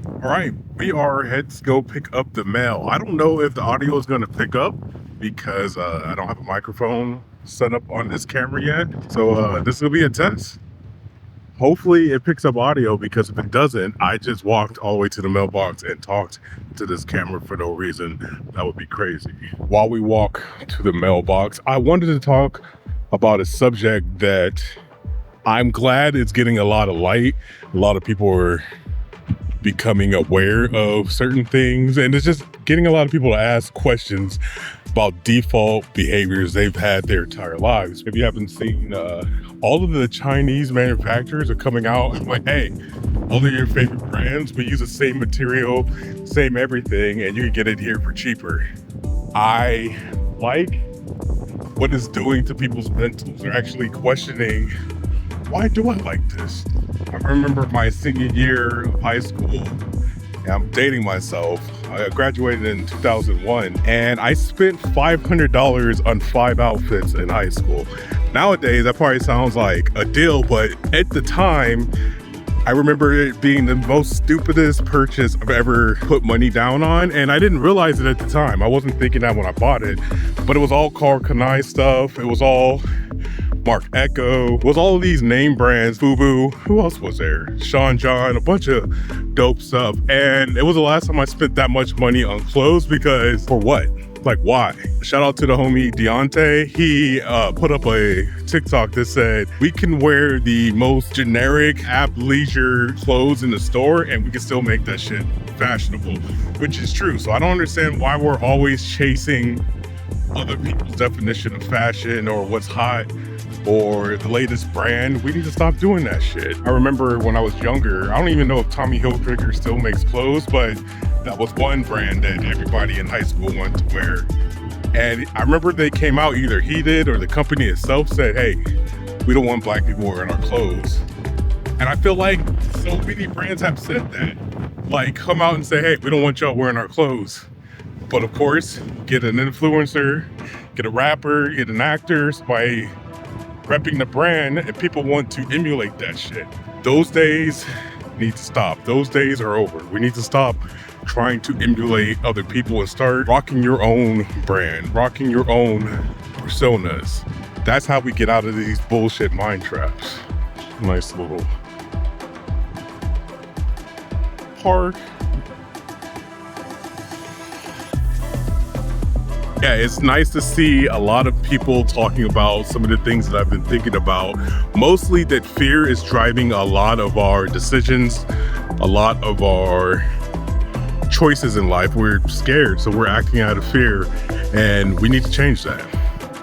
All right, we are head to go pick up the mail. I don't know if the audio is going to pick up because I don't have a microphone set up on this camera yet. So this will be a test. Hopefully it picks up audio, because if it doesn't, I just walked all the way to the mailbox and talked to this camera for no reason. That would be crazy. While we walk to the mailbox, I wanted to talk about a subject that I'm glad it's getting a lot of light. A lot of people are becoming aware of certain things, and it's just getting a lot of people to ask questions about default behaviors they've had their entire lives. If you haven't seen, all of the Chinese manufacturers are coming out and like, hey, all of your favorite brands, we use the same material, same everything, and you can get it here for cheaper. I like what it's doing to people's mentals. They're actually questioning, why do I like this? I remember my senior year of high school, and I'm dating myself. I graduated in 2001, and I spent $500 on 5 outfits in high school. Nowadays, that probably sounds like a deal, but at the time, I remember it being the most stupidest purchase I've ever put money down on, and I didn't realize it at the time. I wasn't thinking that when I bought it, but it was all Carl Kanai stuff. It was all Mark Echo. It was all of these name brands, FUBU. Who else was there? Sean John, a bunch of dope stuff. And it was the last time I spent that much money on clothes, because for what? Like, why? Shout out to the homie Deontay. He put up a TikTok that said, we can wear the most generic athleisure clothes in the store and we can still make that shit fashionable, which is true. So I don't understand why we're always chasing other people's definition of fashion or what's hot or the latest brand. We need to stop doing that shit. I remember when I was younger, I don't even know if Tommy Hilfiger still makes clothes, but that was one brand that everybody in high school wanted to wear. And I remember they came out, either he did or the company itself said, hey, we don't want black people wearing our clothes. And I feel like so many brands have said that. Like, come out and say, hey, we don't want y'all wearing our clothes. But of course, get an influencer, get a rapper, get an actor, somebody repping the brand, and people want to emulate that shit. Those days need to stop. Those days are over. We need to stop trying to emulate other people and start rocking your own brand, rocking your own personas. That's how we get out of these bullshit mind traps. Nice little park. Yeah, it's nice to see a lot of people talking about some of the things that I've been thinking about. Mostly that fear is driving a lot of our decisions, a lot of our choices in life. We're scared, so we're acting out of fear, and we need to change that.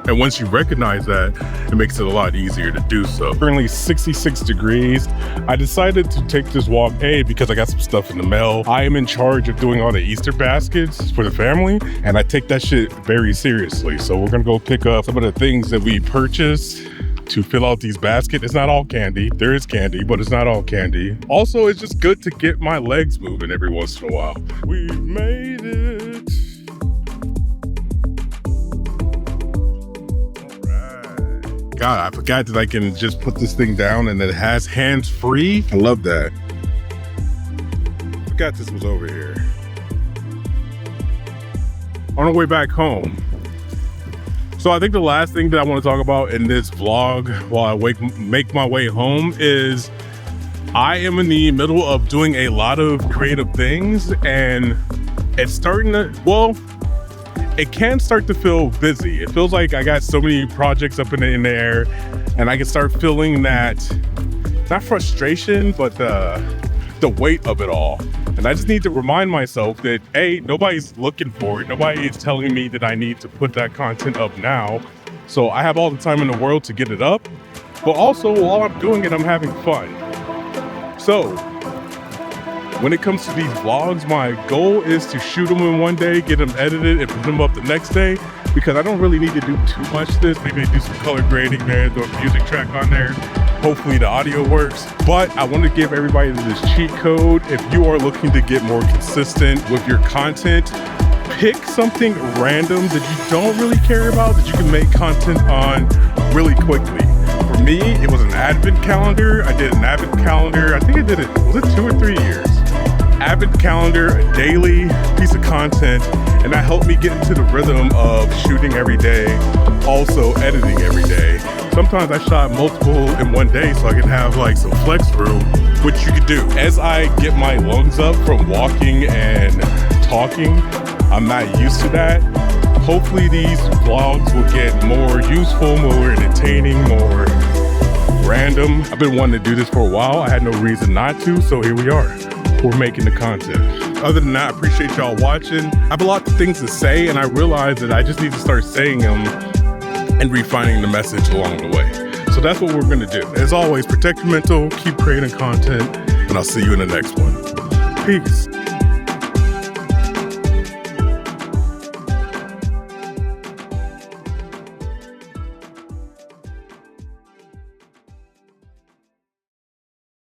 And once you recognize that, it makes it a lot easier to do so. Currently 66 degrees. I decided to take this walk, because I got some stuff in the mail. I am in charge of doing all the Easter baskets for the family, and I take that shit very seriously. So we're gonna go pick up some of the things that we purchased to fill out these baskets. It's not all candy. There is candy, but it's not all candy. Also, it's just good to get my legs moving every once in a while. We've made it. God, I forgot that I can just put this thing down and it has hands free. I love that. Forgot this was over here. On our way back home. So I think the last thing that I want to talk about in this vlog while I make my way home is I am in the middle of doing a lot of creative things, and it's starting to, it can start to feel busy. It feels like I got so many projects up in the air, and I can start feeling that, not frustration, but the weight of it all. And I just need to remind myself that, nobody's looking for it. Nobody is telling me that I need to put that content up now. So I have all the time in the world to get it up. But also, while I'm doing it, I'm having fun. So when it comes to these vlogs, my goal is to shoot them in one day, get them edited, and put them up the next day, because I don't really need to do too much of this. Maybe do some color grading there, throw a music track on there. Hopefully the audio works. But I want to give everybody this cheat code. If you are looking to get more consistent with your content, pick something random that you don't really care about, that you can make content on really quickly. For me, it was an advent calendar. I did an advent calendar. I think I did it, was it 2 or 3 years? habit calendar, a daily piece of content, and that helped me get into the rhythm of shooting every day, also editing every day. Sometimes I shot multiple in one day so I could have like some flex room, which you could do. As I get my lungs up from walking and talking, I'm not used to that. Hopefully these vlogs will get more useful, more entertaining, more random. I've been wanting to do this for a while. I had no reason not to, so here we are. We're making the content. Other than that, I appreciate y'all watching. I have a lot of things to say, and I realize that I just need to start saying them and refining the message along the way. So that's what we're gonna do. As always, protect your mental, keep creating content, and I'll see you in the next one. Peace.